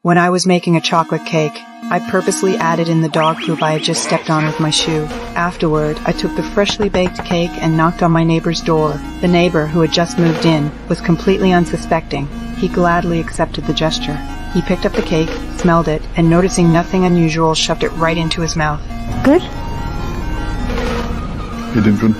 When I was making a chocolate cake, I purposely added in the dog poop I had just stepped on with my shoe. Afterward, I took the freshly baked cake and knocked on my neighbor's door. The neighbor, who had just moved in, was completely unsuspecting. He gladly accepted the gesture. He picked up the cake, smelled it, and noticing nothing unusual, shoved it right into his mouth. Good? You did good.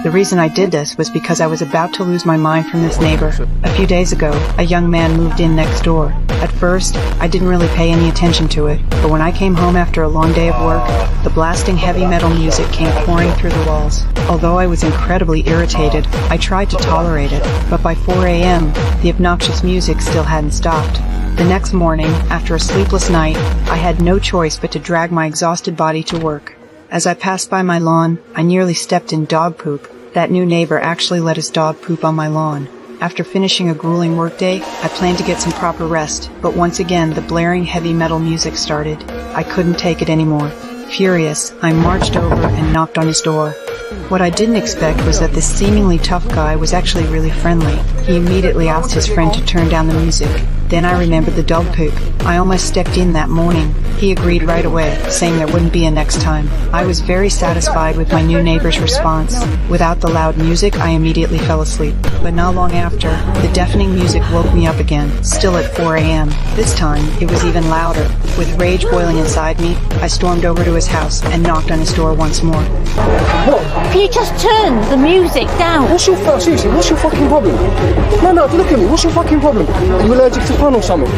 The reason I did this was because I was about to lose my mind from this neighbor. A few days ago, a young man moved in next door. At first, I didn't really pay any attention to it, but when I came home after a long day of work, the blasting heavy metal music came pouring through the walls. Although I was incredibly irritated, I tried to tolerate it, but by 4 a.m., the obnoxious music still hadn't stopped. The next morning, after a sleepless night, I had no choice but to drag my exhausted body to work. As I passed by my lawn, I nearly stepped in dog poop. That new neighbor actually let his dog poop on my lawn. After finishing a grueling workday, I planned to get some proper rest, but once again the blaring heavy metal music started. I couldn't take it anymore. Furious, I marched over and knocked on his door. What I didn't expect was that this seemingly tough guy was actually really friendly. He immediately asked his friend to turn down the music. Then I remembered the dog poop. I almost stepped in that morning. He agreed right away, saying there wouldn't be a next time. I was very satisfied with my new neighbor's response. Without the loud music, I immediately fell asleep. But not long after, the deafening music woke me up again, still at 4 a.m. This time, it was even louder. With rage boiling inside me, I stormed over to his house and knocked on his door once more. What? Can you just turn the music down? Seriously, what's your fucking problem? No, look at me, what's your fucking problem? Are you allergic to fun or something?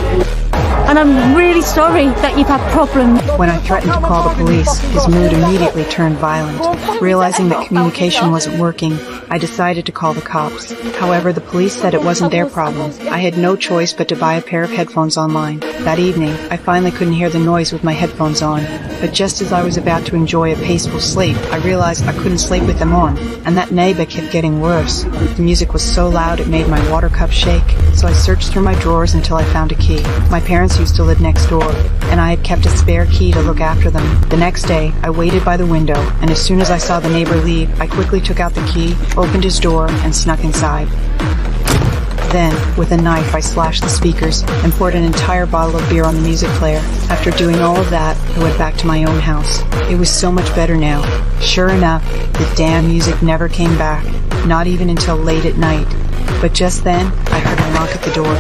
And I'm really sorry that you've had problems. When I threatened to call the police, his mood immediately turned violent. Realizing that communication wasn't working, I decided to call the cops. However, the police said it wasn't their problem. I had no choice but to buy a pair of headphones online. That evening, I finally couldn't hear the noise with my headphones on. But just as I was about to enjoy a peaceful sleep, I realized I couldn't sleep with them on, and that neighbor kept getting worse. The music was so loud it made my water cup shake, so I searched through my drawers until I found a key. My parents used to live next door, and I had kept a spare key to look after them. The next day, I waited by the window, and as soon as I saw the neighbor leave, I quickly took out the key, opened his door, and snuck inside. Then, with a knife, I slashed the speakers and poured an entire bottle of beer on the music player. After doing all of that, I went back to my own house. It was so much better now. Sure enough, the damn music never came back, not even until late at night. But just then, I heard a knock at the door.